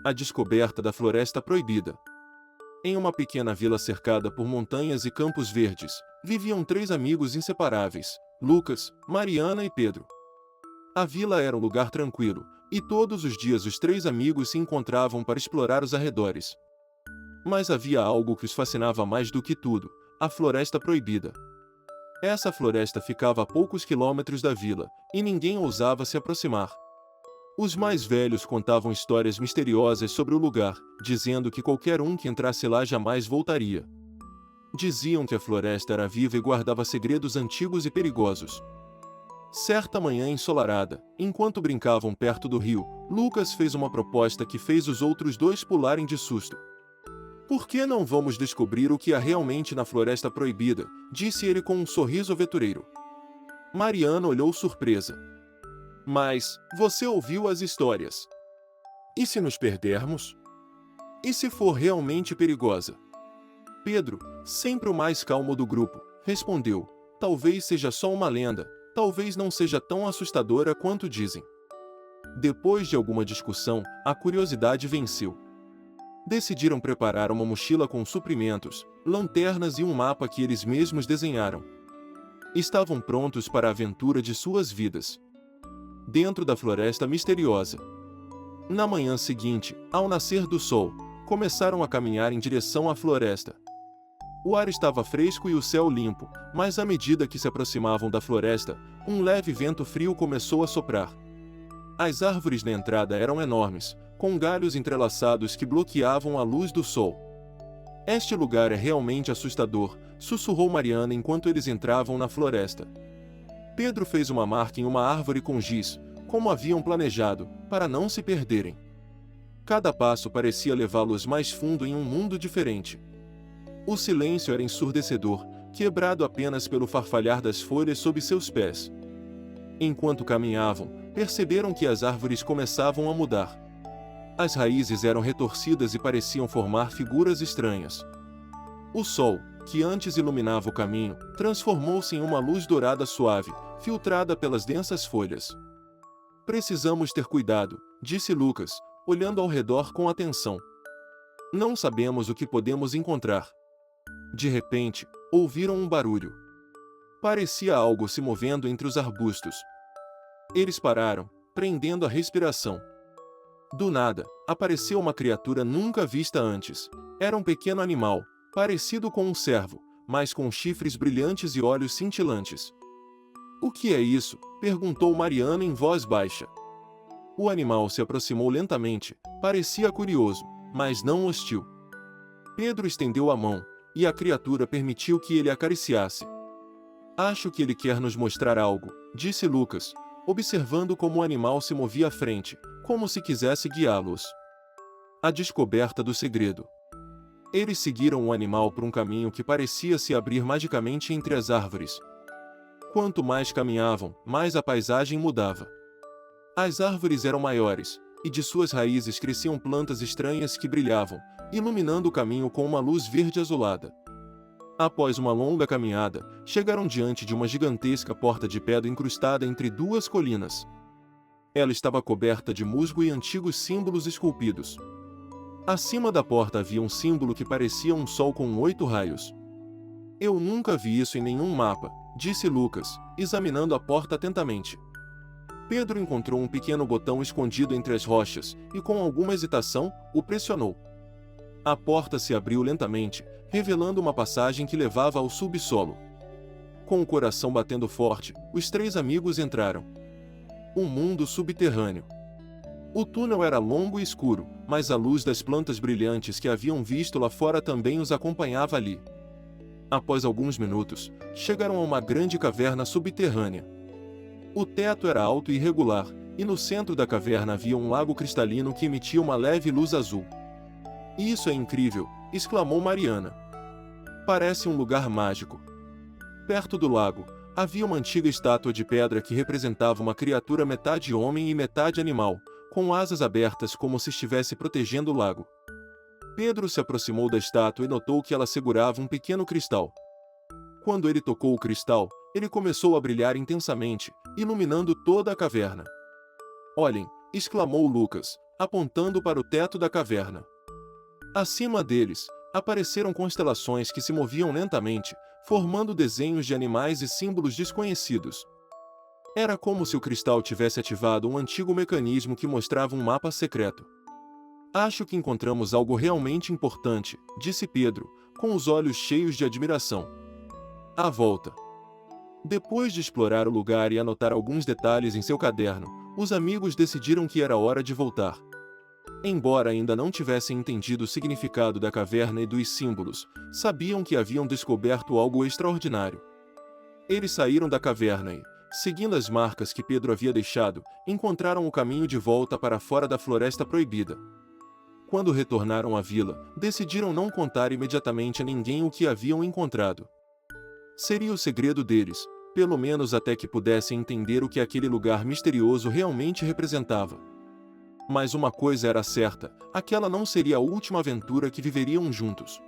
A descoberta da Floresta Proibida. Em uma pequena vila cercada por montanhas e campos verdes, viviam três amigos inseparáveis: Lucas, Mariana e Pedro. A vila era um lugar tranquilo, e todos os dias os três amigos se encontravam para explorar os arredores. Mas havia algo que os fascinava mais do que tudo: a Floresta Proibida. Essa floresta ficava a poucos quilômetros da vila, e ninguém ousava se aproximar. Os mais velhos contavam histórias misteriosas sobre o lugar, dizendo que qualquer um que entrasse lá jamais voltaria. Diziam que a floresta era viva e guardava segredos antigos e perigosos. Certa manhã ensolarada, enquanto brincavam perto do rio, Lucas fez uma proposta que fez os outros dois pularem de susto. "Por que não vamos descobrir o que há realmente na Floresta Proibida?", disse ele com um sorriso aventureiro. Mariana olhou surpresa. "Mas, você ouviu as histórias. E se nos perdermos? E se for realmente perigosa?" Pedro, sempre o mais calmo do grupo, respondeu: "Talvez seja só uma lenda, talvez não seja tão assustadora quanto dizem." Depois de alguma discussão, a curiosidade venceu. Decidiram preparar uma mochila com suprimentos, lanternas e um mapa que eles mesmos desenharam. Estavam prontos para a aventura de suas vidas. Dentro da floresta misteriosa. Na manhã seguinte, ao nascer do sol, começaram a caminhar em direção à floresta. O ar estava fresco e o céu limpo, mas à medida que se aproximavam da floresta, um leve vento frio começou a soprar. As árvores na entrada eram enormes, com galhos entrelaçados que bloqueavam a luz do sol. "Este lugar é realmente assustador", sussurrou Mariana enquanto eles entravam na floresta. Pedro fez uma marca em uma árvore com giz, como haviam planejado, para não se perderem. Cada passo parecia levá-los mais fundo em um mundo diferente. O silêncio era ensurdecedor, quebrado apenas pelo farfalhar das folhas sob seus pés. Enquanto caminhavam, perceberam que as árvores começavam a mudar. As raízes eram retorcidas e pareciam formar figuras estranhas. O sol, que antes iluminava o caminho, transformou-se em uma luz dourada suave, filtrada pelas densas folhas. "Precisamos ter cuidado", disse Lucas, olhando ao redor com atenção. "Não sabemos o que podemos encontrar." De repente, ouviram um barulho. Parecia algo se movendo entre os arbustos. Eles pararam, prendendo a respiração. Do nada, apareceu uma criatura nunca vista antes. Era um pequeno animal, parecido com um cervo, mas com chifres brilhantes e olhos cintilantes. "O que é isso?", perguntou Mariana em voz baixa. O animal se aproximou lentamente, parecia curioso, mas não hostil. Pedro estendeu a mão, e a criatura permitiu que ele acariciasse. "Acho que ele quer nos mostrar algo", disse Lucas, observando como o animal se movia à frente, como se quisesse guiá-los. A descoberta do segredo. Eles seguiram o animal por um caminho que parecia se abrir magicamente entre as árvores. Quanto mais caminhavam, mais a paisagem mudava. As árvores eram maiores, e de suas raízes cresciam plantas estranhas que brilhavam, iluminando o caminho com uma luz verde azulada. Após uma longa caminhada, chegaram diante de uma gigantesca porta de pedra incrustada entre duas colinas. Ela estava coberta de musgo e antigos símbolos esculpidos. Acima da porta havia um símbolo que parecia um sol com 8 raios. "Eu nunca vi isso em nenhum mapa", disse Lucas, examinando a porta atentamente. Pedro encontrou um pequeno botão escondido entre as rochas, e com alguma hesitação, o pressionou. A porta se abriu lentamente, revelando uma passagem que levava ao subsolo. Com o coração batendo forte, os três amigos entraram. Um mundo subterrâneo. O túnel era longo e escuro, mas a luz das plantas brilhantes que haviam visto lá fora também os acompanhava ali. Após alguns minutos, chegaram a uma grande caverna subterrânea. O teto era alto e irregular, e no centro da caverna havia um lago cristalino que emitia uma leve luz azul. "Isso é incrível!", exclamou Mariana. "Parece um lugar mágico." Perto do lago, havia uma antiga estátua de pedra que representava uma criatura metade homem e metade animal, com asas abertas como se estivesse protegendo o lago. Pedro se aproximou da estátua e notou que ela segurava um pequeno cristal. Quando ele tocou o cristal, ele começou a brilhar intensamente, iluminando toda a caverna. "Olhem!", exclamou Lucas, apontando para o teto da caverna. Acima deles, apareceram constelações que se moviam lentamente, formando desenhos de animais e símbolos desconhecidos. Era como se o cristal tivesse ativado um antigo mecanismo que mostrava um mapa secreto. Acho que encontramos algo realmente importante, disse Pedro, com os olhos cheios de admiração. À volta. Depois de explorar o lugar e anotar alguns detalhes em seu caderno, os amigos decidiram que era hora de voltar. Embora ainda não tivessem entendido o significado da caverna e dos símbolos, sabiam que haviam descoberto algo extraordinário. Eles saíram da caverna e, seguindo as marcas que Pedro havia deixado, encontraram o caminho de volta para fora da Floresta Proibida. Quando retornaram à vila, decidiram não contar imediatamente a ninguém o que haviam encontrado. Seria o segredo deles, pelo menos até que pudessem entender o que aquele lugar misterioso realmente representava. Mas uma coisa era certa, aquela não seria a última aventura que viveriam juntos.